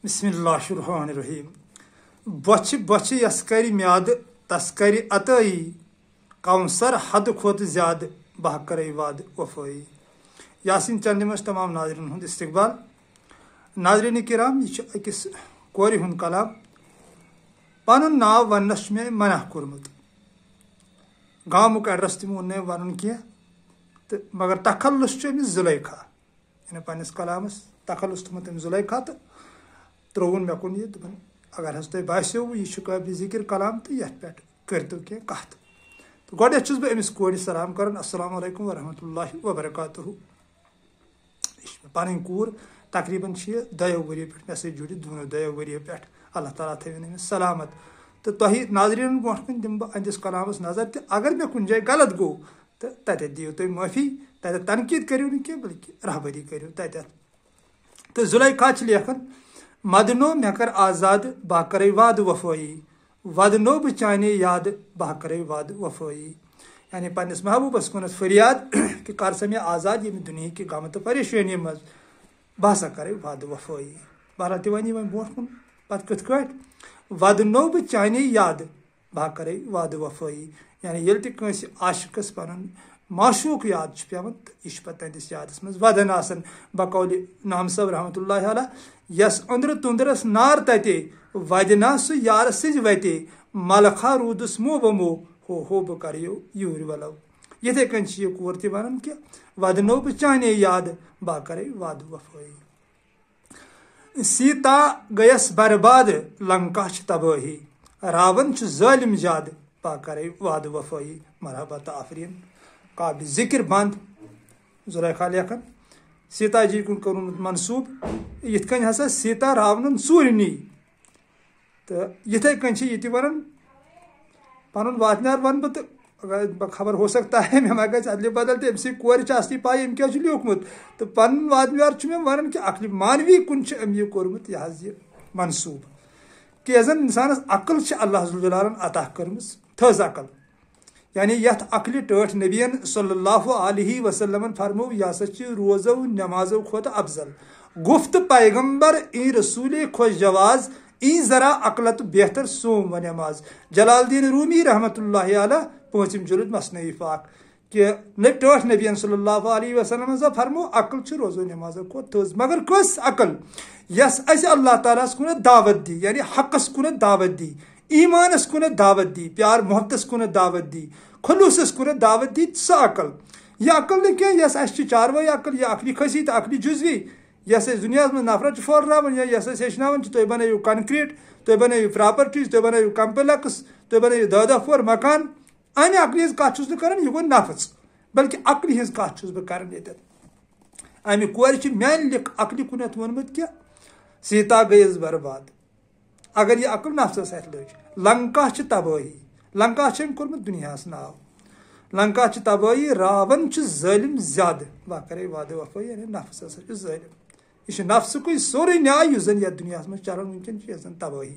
बिस्मिल्लाहिर्रहमानिर्रहीम। बच बच यस कर म्याद तस कर अतई कौसर हद खोत ज्याद बह कर वाद वफाई। यासीन चंद में तमाम नाजरीन हूँ इस्तकबाल। नाजरीन किराम, यह अकिस कोर हुंद कलाम। पन नाव वनस मे मना कोर्मुत, गामुक एड्रेस तम वो वन कह तो मगर तखल्लुस जुलैखा यानी पन्नस कलामस तखल्लुस तुम तम जुलैखा तो त्रोन मे कुन यह दोपन अगर हज तुम बास्यो यह काबिल जिक्र कलाम तो ये पे करो कह कत तो गोडे छुस बह अमिस कोर सलाम कर अस्सलामु अलैकुम वरहमतुल्लाहि वबरकातुहू। यह पन कूर तकरीबन दो वरी पे मे सत जुड़ित दो वरी पे अल्लाह ताला थवन अमिस सलामत। तो तुह नाजरीन ब्रोह कन दिम बह अंदिस कलामस नजर तो अगर मे कुन जाए गलत गो तो तत दियो तुम माफ़ी, तत तनकीद करो कह बल्कि रहबरी करो तत। तो जुलैखा लेखन मदनो मे कर आज़ाद बह कर वाद वफाई, वदनो बह चाने याद बह कर वाद वफाई। यानी पन्नस महबूबस कुन फरियाद कि कर सा मे आज़ाद ये दुनिया की गम तो परेशानी मज बह सा कर वाद वफाई। बहरहाल तह वन वो ब्रोह कुन पत कथ वदनो बह चाने याद बह कर वाद वफाई। यानी ये तस आशिकस पन माशूक याद पेवान तो यह पे तंदिस यादस मज वदन आसन बकौल नाम सब रहमतुल्लाहि अलैह। यस अंद्र तुंदरस नार तते वदना सु यार सिज वते मलखा रूदस मो बमो हो बह कर यूर वलो। यथे कन यह कोर तह वन कि वदनो बह चाने याद बह कर वाद वफाई। सीता गयस बर्बाद लंका तबाही, रावण जालिम जाद बह कर वाद वफाई। मरहबत आफरीन काबिल जिक्र बंद जुलैखा लेखन सीता जी कुन कर मनसूब यथ कन हसा सीता रावण चूर नी तो यथे कन ये वन पन वातनार वन बह तो खबर हो सकता है मे मा ग अदल बदल तो अमस कोर असली पाई अम क्या लिखमुत तो पन वातनार मे वन कि अकल मानवी कुन अम यह कोर्मुत यह मनसूब कि जन इंसानस अकल अल्लाह जुल अता कर्म थज अकल। यानी यथ अकल टठ नबियन सल्लल्लाहु अलैहि वसल्लम फरमो यह रोज़ो नमाजो खोत अफजल गुफ्त पैगम्बर ई रसूल खुश जवाज ई जरा अकलत बेहतर सोम व नमाज। जलालुद्दीन रूमी रहमतुल्लाहि अलैह 5 जुल्द मसनई फाक कि टठ नबियन सल्लल्लाहु अलैहि वसल्लम फरमो अकल रोज़ो नमाजो खोत थज। मगर कस अकल यस अल्लाह ताला कुन दावत दी, यानी हकस कुन दावत दी, ईमानस कुन दावत दी, प्यार मोहब्बतस कुन दावत दी, खुलूसस कुन दावत दी स अकल। यह अकल न कह यस चारवाई अकल यह अकली खसी तो अकली जुजवी यस दुनिया में नफरत फहरान यस हेचन तुम बनू कंक्रीट, तुम बनू प्रॉपर्टीज, तुम बनू कम्प्लेक्स, तुम बनू 10 पोर मकान। अमि अकल हज कथ कर यह गो नफ्स बल्कि अकल हज कथ बह कर। अमि कोर मान अकल कुन वोनमुत कि सीता गयस बर्बाद। अगर यह अकल नफ्सस अथ लग लंका तबाही, लंका कोर्मुत दुनियास नाव, लंका तबाही रावण जालिम ज्याद बह कर वाद वफाई। यानी नफ्स हसा जालिम यह नफ्सक सोरे न्याय जन यह दुनिया में चलान वनकन तबाही।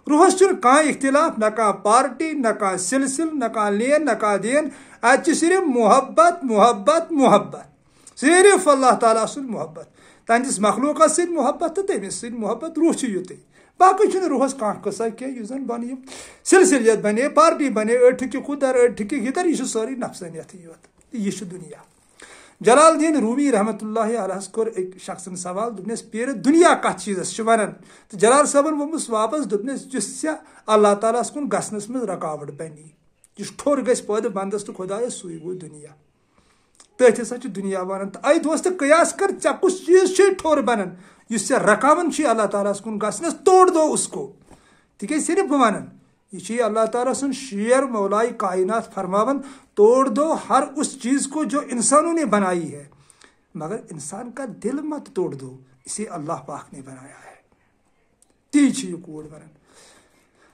रुहस कह इख्तिलाफ न कह पार्टी न कह सिलसिल न कह लेन न कह देन अत सिर्फ मोहब्बत मोहब्बत मोहब्बत सिर्फ अल्लाह ताला सुन मोहब्बत तंदिस मखलूक सत मोहब्बत तो तमिस सत मोहब्बत रूह युत बाकी रुहस कह कसा कह जन बन सिलसिलियत बने पार्टी बने अड़ ठिक खुदर अड़ ठिक हिदर यह सारी नफसानियत योत यह दुनिया। जलालुद्दीन रूमी रहमतुल्लाहि अलैह कोर एक शख्सन सवाल दोपनस पीर दुनिया कत चीज़ वन तो जलाल साहबन वोमुस वापस दोपनस जिस अल्लाह ताला कुन गसनस मज रकावट बनी जिस ठोर गस पैद बंदस तो खुदाय सुई गो दुनिया तथ हसा दुनिया वन तो अत तो कयास कर चे कुछ चीज ठोर बनन इस रकावन अल्लाह ताला कुन गसनस तोड़ दो उसको। तिक सिर्फ वन यह अल्लाह ताला सुन शेर मौलाई कायनात फरमावन तोड़ दो हर उस चीज को जो इंसानों ने बनाई है मगर इंसान का दिल मत तोड़ दो, इसे अल्लाह पाक ने बनाया है। ती कोड वन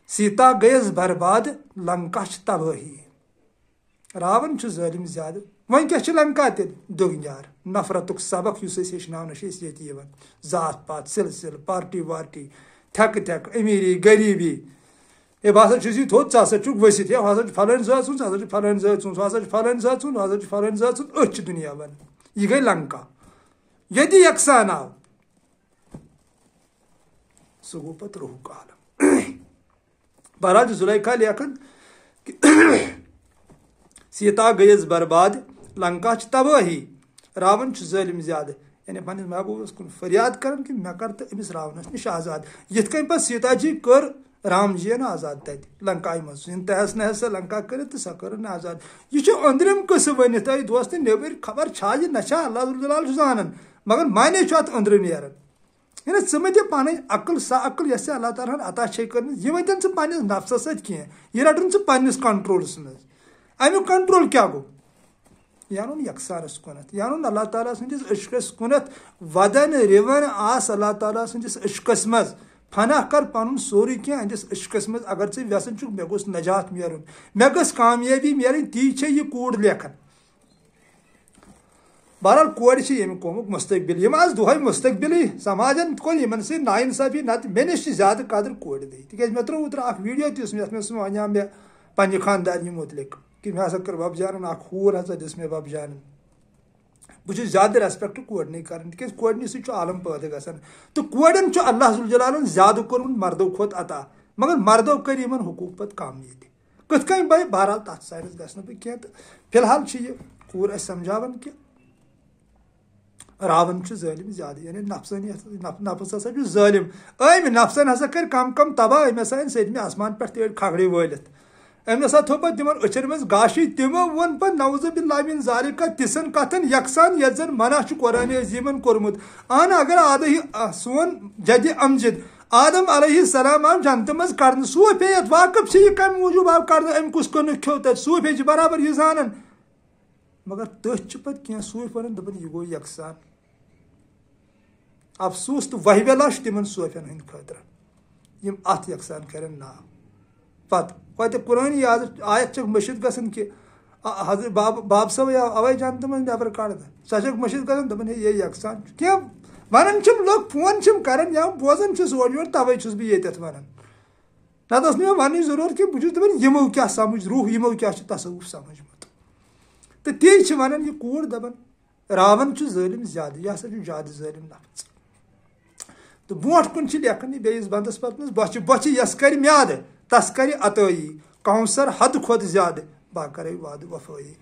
सीता गयस बर्बाद लंका तबाही, रावण जालिम ज्यादा। वन क्या लंका तेल दुगनार नफरतुक सबक हेचन ये जात पात सिलसिल पार्टी वार्टी थक थक अमीरी गरीबी ए बह हसा थोद सा वसित हसा फलान जात सुन हसा फलान जात सुन हसा फलान जात सुन हसा फलान जात सुन अ दुनिया वन यह गई लंका। यदि यकसान आव सह गो पत रुहुक आलम। बहरहाल जुलैखा लेखन सीता गईस बर्बाद, लंका तबाही, रावण ज़ालिम ज्यादा, यानी पन्निस महबूबस कुन फरियाद कर कि मे कर तो अमिस रावणस नश आजाद। यिथ कन पे सीता जी कर राम जी आजाद तत लंका मज तहस नहस सह लंका कर तो सह कर आजाद। यह अंदरम कस वन दोस्त नबर खबर छा यह ना अल्लाह जान, मगर माने अत अंदर नेरान। है ना वे दि पन अकल सा अकल यस अल्लाह ताला अता कर वतन ज पन्निस नफ्सस सत यह रटन ज पन्निस कंट्रोलस मज। अमुक कंट्रोल क्या गो, यानुन यकसानस कुनत, यानुन अल्लाह ताला सन्दिस इश्कस कुनत, वदन रिवन आस अल्लाह ताला सन्दिस इश्कस मज, फना कर पनुन सोरी क्या अंदिस इश्कस मज। अगर चे व्यसन चुक मे गोस नजात मेरुन, मे गस कामयाबी मेरन, ती छे यह कूड़ लेखन। बहरहाल कोर यमुक कोमुक मुस्तकबिल, यम आज दुहै मुस्तकबिल समाजन कोल यमन से नाइंसाफी नत मे नश ज्यादा कदर कोर दी। तिक मे त्रो उतर वीडियो तिस मे वन मे पन्ने खानदानी मुतलिक कि मे हसा कर बब जान हूर हसा दिस मे बब जान। बहुत ज्यादा रेस्पेक्ट कोर कर तिक कोर सह आलम पैदा गसान। तो कोरन अल्लाह जुल जलालन ज्यादा कोर्मुत मर्दों खोत अता, मगर मर्दों कर यमन हुकूक पे कम ये कथ कन भाई। बहरहाल तथ साइडस गस बह कह। फिलहाल यह कोर समझावन कि रावण ज़ालिम ज्यादा, यानी नफ्स हसा ज़ालिम। अम नफ्सन हसा कर कम कम तबाह, अम हसा सदमे आसमान पे तेड़ खगड़े वालित, अम हसा थो पे तिमन अचन मज गाशी। तिमो वन पे नौज़ुबिल्लाह मिन ज़ालिका तिसन कथन यकसान यत जन मना कुरान अज़ीमन कोरमुत। अन अगर आदि सोन जद अमजद आदम अलैहिस्सलाम आव जन्नत मज कड़न, सू पे वाकफ यह कम मूजूब आव कड़न, अम कुस कन खो तत सू पे बराबर यह जानन। मगर तथ पे कह सूफ वन दपन यह गो यकसान। अफसोस तो वह लाश तिमन सूफन हंद खतर यम अत यकसान करन ना। पे कुरान आयत मशीद गसन कि बाब सब अवै जानत मज नबर कड़ सह मशीद गसन दपन ये यकसान क्या वन लोग फोन कर या बोजान ओर योर तवे बह ये वन नत मे वन जरूरत कि बहुत दपान यमो क्या समझ रूह यमो क्या तसवुफ समझमुत। तो ती वन यह कूड़ दपान रावण ज़ालिम ज्यादा, यह हसा ज्यादा ज़ालिम नफ्स। तो ब्रोट कुन लेखन बेस बंदस पत बच बच यस कर म्याद तस कर अतई, कौसर हद खुद ज्यादा बह कर वाद वफाई।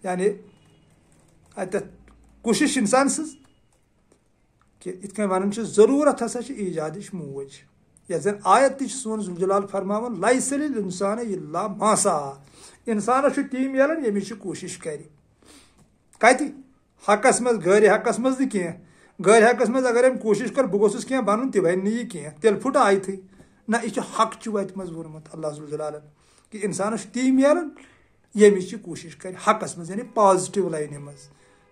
यानी अत कोशिश इंसान सज कि इत वन जरूरत हसा ईजाद मूज। यह जन आयत सोन जुल जलाल फरमावन लाइसल इंसान इल्ला मा सा, इंसान ती मिलन यमिस कोशिश कर कत हकस मज गैर हकस मज नी कह। गैर हकस मज अगर हम कोशिश कर बह गोस कह बन तह वन यह कह तेल फुट आयत ना। यह हक वत मज वोनमुत अल्लाह जुल जलालन कि इंसान ती मिलन यमिस कोशिश कर हकस मज, यानी पॉजिटिव लाइन मज।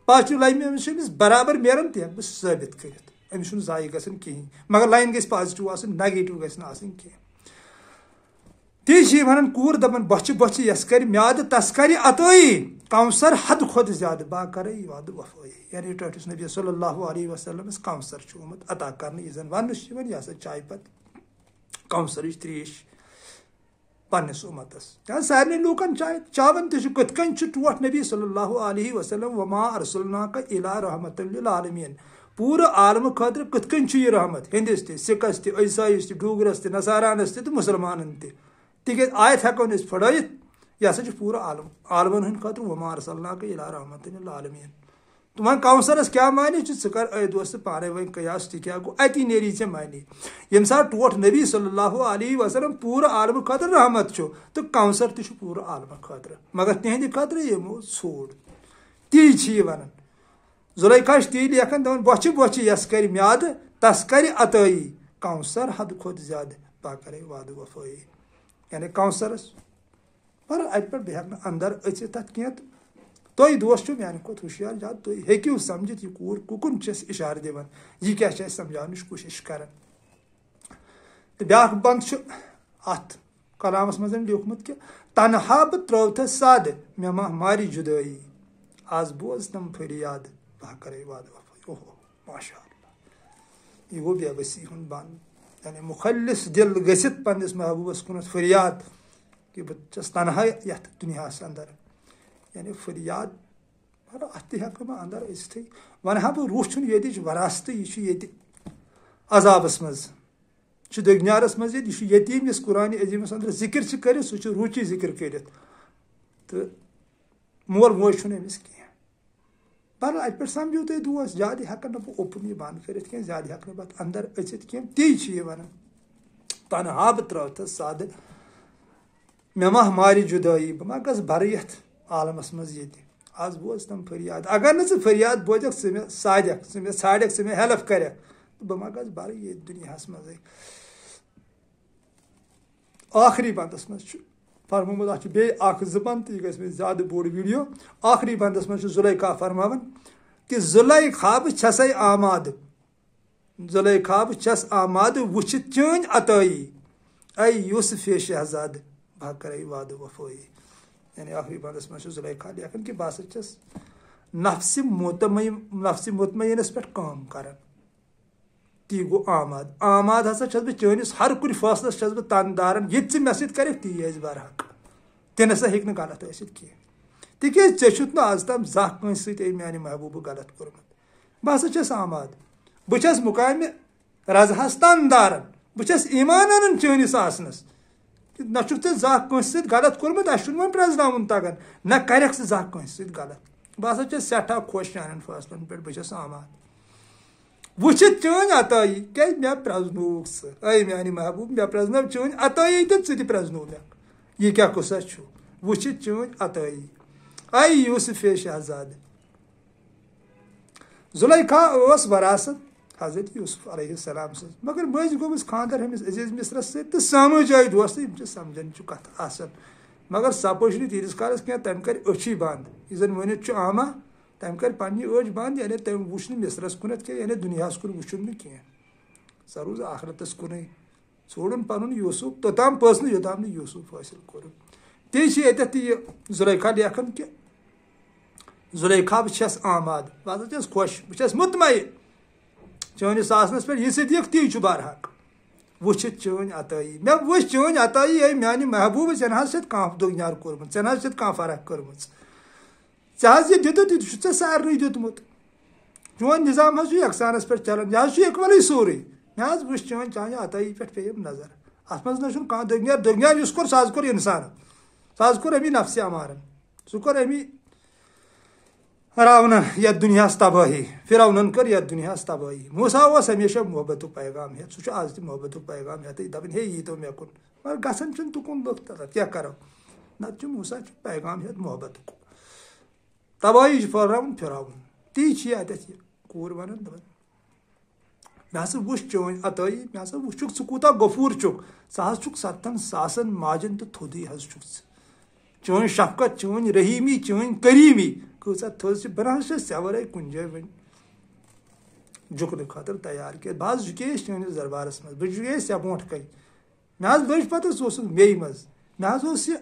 पॉजिटिव लाइन में बराबर मिलन तह बह साबित कर अमिस जाय गसन कहें, मगर लाइन गई पॉजिटिव आसन नेगेटिव गसन कह। ती वन कूर दपन बच बच यस कर म्याद तस कर अतई, कौसर हद खुद ज्यादा बह कर वाद वफाई। यानी टोटस नबी सल्लल्लाहु अलैहि वसल्लम कौसर आमुत अता कर वन यह हसा चाय पत कौसर त्रेश पन्निस उम्मतस। सारे लूकन चाय चावन कथ कन टोट नबी सल्लल्लाहु अलैहि वसल्लम वमा अरसलनाका इला रहमतल लिल आलमीन, पूरा आलम खतर कथ कन यह रहमत हिंदिस तह सिखस तह ईसाईस तह डूगरस तह नसारानस तह मुसलमानन तह। तिक आयत हेको फड़ित यह हसा पूरा आलम आलमन हंद खतर वमा अरसलनाका इला रहमतल लिल आलमीन। तो वह कौसरस क्या माने कर दोस्त पाने वन कयास तह क्या गो अति नेरी ऐ माने यम सा टोट नबी सल्लल्लाहु अलैहि वसल्लम पूरा आलम खतर रहमत तो कौसर तह पूरा आलम खतर, मगर तिहंद खतर यमो छोड़। ती वन जुलैखा ती लेखन दपान बच बच यस कर म्याद तस कर अतई, कौसर हद खुद ज्यादा बह कर वाद वफाई। यानी कौसरस पर अत पे बह अंदर अचित तथ कह। तुम दोस्त माने खुद हुशियार ज्यादा तुम हेकू समझित यह कूर कुकुन इशार दिवन यह क्या समझाने कोशिश कर। तो ब्या बंद अत कलामस मज लिखमुत कि तनहा बह त्रोथ साद मे मारी जुदाई, आज बोज तम फरियाद बह कर वाद वफाई। ओहो माशा अल्लाह, यह गो बेबसी हूं बंद। यानी मुखलिस दिल गसित पन्निस महबूबस कुन फरियाद कि बह तनहा यथ दुनियास अंदर, यानी फरियाद अत हेको अंदर अस्त वन बह रूह ये वरासत यह अजाबस मज दगनारस मज यतीम इस कुरान अजीमस अंदर जिक्र कर सह रुचि जिक्र कर तो मोल मोज अमिस कह बहर अत पे समझो तुम दोस्त ज्यादा हेक बह ओपन यह बंद कर ज्यादा हेक पे अंदर अचित कह ती वन पन हब त्रोथ सद मे मा मारि जुदाई बह मा गस बर ये आलमस मज ये आज बोज तम फरियाद अगर न फरियाद बोजक मे सादक मे छाड़क मे हेल्प कर बह मा गस बर ये दुनिया मज आखिरी बंदस मज फरमोमुत बे बंद तो यह ज्यादा बोड़ वीडियो आखिरी बंदस मज जुलैखा फरमान कि जुलैखा बह छसै आमाद जुलैखा बह छस आमाद वुचित चन अतई ऐ यूसुफ शहजाद बह कर वाद वफोई यानी आखिरी बंदस मज जुलैखा लेखन कि बह छस नफ्स मुतमयनस पे काम कर ती गो आमाद आमाद हसा बह चनिस हर कुछ फैसलस बह तनदारन ये मे सत कर ती बरहक ते नसा हेक गलत कह तिकेज चे आज तम जह मान महबूब गलत कोर्मुत बह छस आमाद बस मुकाम रजहस तनदारन बस ईमान अन चनिस आसनस ना जह गलत कोर्मुत वो प्रजन तगन ना कर जह गलत बह छस सठा खुश चान फैसलन पे बस आमाद वुचित चन अतई क्या मे प्रजनोक ऐ मान महबूब मे प्रजनव चन अतई तो ती प्रजनो मे यह क्या कुसा वुचित चन अतई ऐ यूसुफ शहजाद जुलैखा वरासत हजरत यूसुफ अलैहिस्सलाम से मगर मज गोस खानदर हमिस अजीज मिसरस से तो समझ आय दोस्त समझन कत आसन मगर सपोज तीस कालस क्या तम कर अच्छी बंद यह जन वनित आमा तम कर पन्नी अच बंद यानी तम वुच मिसरस कुन क्या यानी दुनियास कुन वुचुन कह सह रोज आखरतस कुन छोड़न पन यूसुफ तोताम पस योताम यूसुफ हासिल कोर ती जुलैखा लेखन कि जुलैखा बस आमाद बह खुश बस मुतमयन चनिस आसनस पे यह दिख ती बरहक वुचित चन अतई मे वुच चन अतई ये मान महबूब ऐ कह दुगनार कोर्मुत ऐ कह फर्क कर्म यह दितुत यह सारे दितमुत चोन निजाम यकसानस पे चलान यह इक्वल सोरे मे वुच चन चाहे अतई पे पे नजर अत मज ना कह दुगनार दुगनार कोर सह कोर इंसान सह कोर अमी नफ्स अमारन सह कोर अमी रावण यथ दुनिया तबाही फिरौनन कर यथ दुनिया तबाही मूसा हमेशा मोहब्बत पैगाम हेत सह आज मोहब्बत पैगाम हेत दपन हे यी तो मे कुन मगर गसन तुकुन लुक क्या करो नत मूसा पैगाम हेत मोहब्बत तबाही फरावन फिरौन ती अत कूर वन मे हसा वुच चोन अतई मे हसा वुचुक कूता गफूर चुक सह सतन सासन माजन तो थोदी चोन शफकत चोन रहीमी चोन करीमी कूचा थोस बना सवर कुन जाए वन झुकन खतर तैयार किया बह झुकेस चनिस दरबारस मज बह झुकेस बोट कई मे लज पत मे मज मे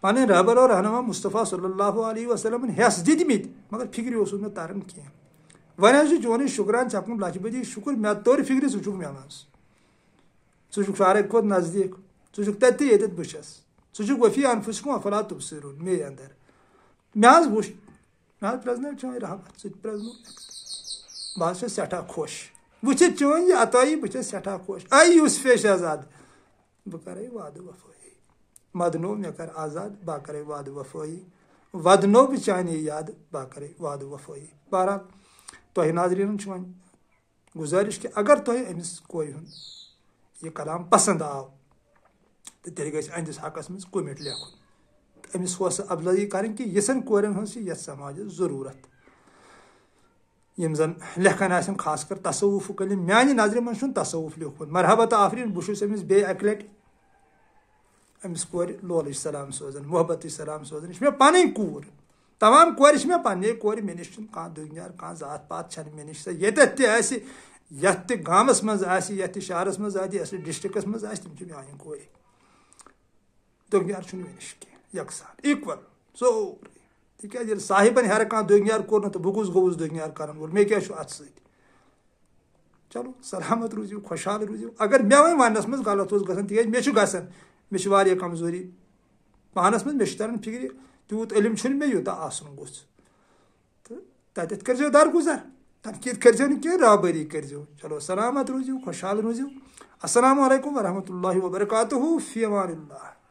पन रहबर और रहनुमा मुस्तफ़ा सल्लल्लाहु अलैहि वसल्लम हेस दितमित मगर फिक्र मे तरन कह वन चोन शुक्रान चपन लच बदी शुक्र मे तोर फिक्र सह मे मज सह सारे खोत नजदीक सह तति ये बस सह वफ़ी अनफुसिकुम अफला तुबसिरून मे अंदर मे वुच मे प्रजन चोन रहमत सह प्रजनो बह सठा खुश वुचित चोन यह अतई बह सठा खुश ऐ यूसुफ शहजाद बह कर वाद वफाई मदनो मे कर आजाद बह कर वाद वफाई वदनो बह चाने याद बह कर वाद वफाई बहरहाल तुह नाजरीन वन गुजारिश कि अगर तुह अमिस कोर यह कलाम पसंद आव तो तेल गि अहंदिस हकस मज कमेंट लेखुन अमिस हौसला अफजाई करें कि यिसन कोरन हज यथ समाज जरूरत यम जन लेखन आसन खास कर तसव्वुफ कलिम म्यानि नजर मन छुन तसव्वुफ लेखुन मरहबत आफरीन बुशुस अमिस बे अकि लटि अमिस कोर लोल सलाम सोजन मोहब्बत सलाम सोजन यह मे पन कूर तमाम कोर मे पन्ने कोर मे निश कह दुगनार कह जात पात छन मे निश यथ गामस मज यथ शहरस मज डिस्ट्रिक्टस मज तम म्यान कोर दुगनार मे निश कह यकसान इक्वल सोरे तिक साहिबन हेर कह दुगनार कोर तो बह गोस दुगनार कर वो मे क्या अत स चलो सलामत रूजू खुशहाल रूजू अगर मे वन वनस मज गलत गसान तिक मे गसान मे कमजोरी पानस मज मे तरन फिक्र तूत इलम मे यूता आसन गोस तो तत कर दरगुजर तनकीद करो कि राबरी करो। चलो सलामत रोजो, खुशहाल रोजो। अस्सलामु अलैकुम वरहमतुल्लाहि वबरकातुहू। फी अमानिल्लाह।